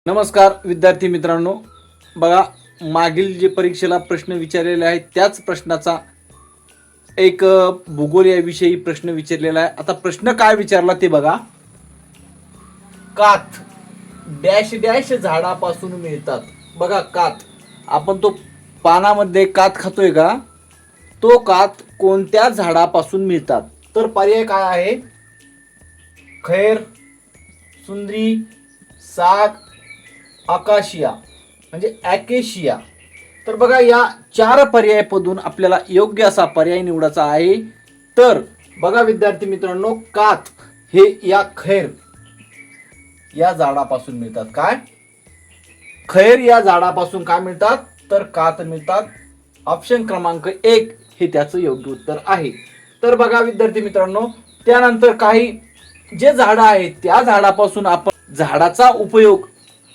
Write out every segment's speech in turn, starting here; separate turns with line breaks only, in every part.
नमस्कार विद्यार्थी मित्रांनो, बघा मागील जे परीक्षेला प्रश्न विचारलेले आहेत त्याच प्रश्नाचा एक भूगोल याविषयी प्रश्न विचारलेला आहे। आता प्रश्न काय विचारला ते बघा। काथ डॅश डॅश झाडापासून मिळतात। बघा काथ, आपण तो पानामध्ये काथ खातोय का, तो काथ कोणत्या झाडापासून मिळतात? तर पर्याय काय आहे? खैर, सुंदरी, साग, आकाशिया म्हणजे ॲकेशिया। तर बघा या चार पर्यायामधून आपल्याला योग्य असा पर्याय निवडायचा आहे। तर बघा विद्यार्थी मित्रांनो, काथ हे या खैर या झाडापासून मिळतात। काय? खैर या झाडापासून काय मिळतात? तर काथ मिळतात। ऑप्शन क्रमांक 1 हे त्याचं योग्य उत्तर आहे। तर बघा विद्यार्थी मित्रांनो, त्यानंतर काही जे झाडं आहेत त्या झाडापासून आपण झाडाचा उपयोग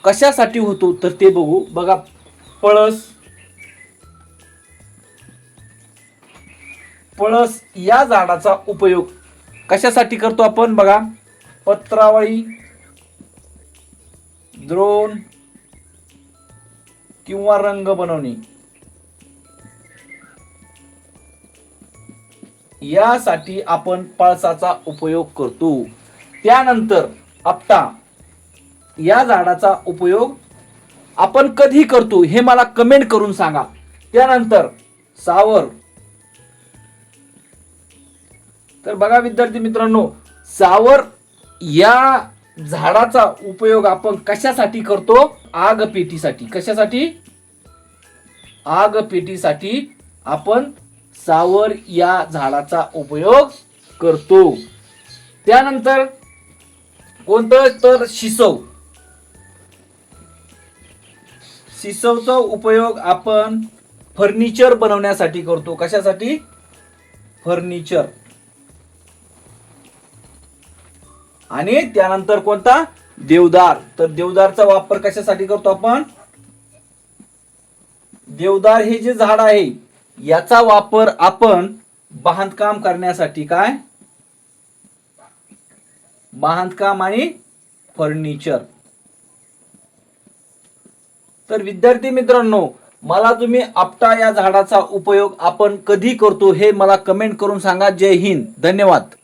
कशासाठी होतो तर ते बघू। बघा पळस, पळस या झाडाचा उपयोग कशासाठी करतो आपण? बघा पत्रावळी, द्रोण किंवा रंग बनवणे यासाठी आपण पळसाचा उपयोग करतो। त्यानंतर आपटा या झाडाचा उपयोग आपण कधी करतो हे मला कमेंट करून सांगा। त्यानंतर सावर, तर बघा विद्यार्थी मित्रांनो, सावर या झाडाचा उपयोग आपण कशासाठी करतो? आग पेटीसाठी। कशासाठी? आग पेटीसाठी आपण सावर या झाडाचा उपयोग करतो। त्यानंतर कोणतं? तर शिसव। शिसवचा उपयोग आपण फर्निचर बनवण्यासाठी करतो। कशासाठी? फर्निचर। आणि त्यानंतर कोणता? देवदार। तर देवदारचा वापर कशासाठी करतो आपण? देवदार हे जे झाड आहे याचा वापर आपण बांधकाम करण्यासाठी, काय? बांधकाम आणि फर्निचर। तर विद्यार्थी मित्रांनो, मला तुम्ही आपटा या झाडाचा उपयोग आपण कधी करतो हे मला कमेंट करून सांगा। जय हिंद, धन्यवाद।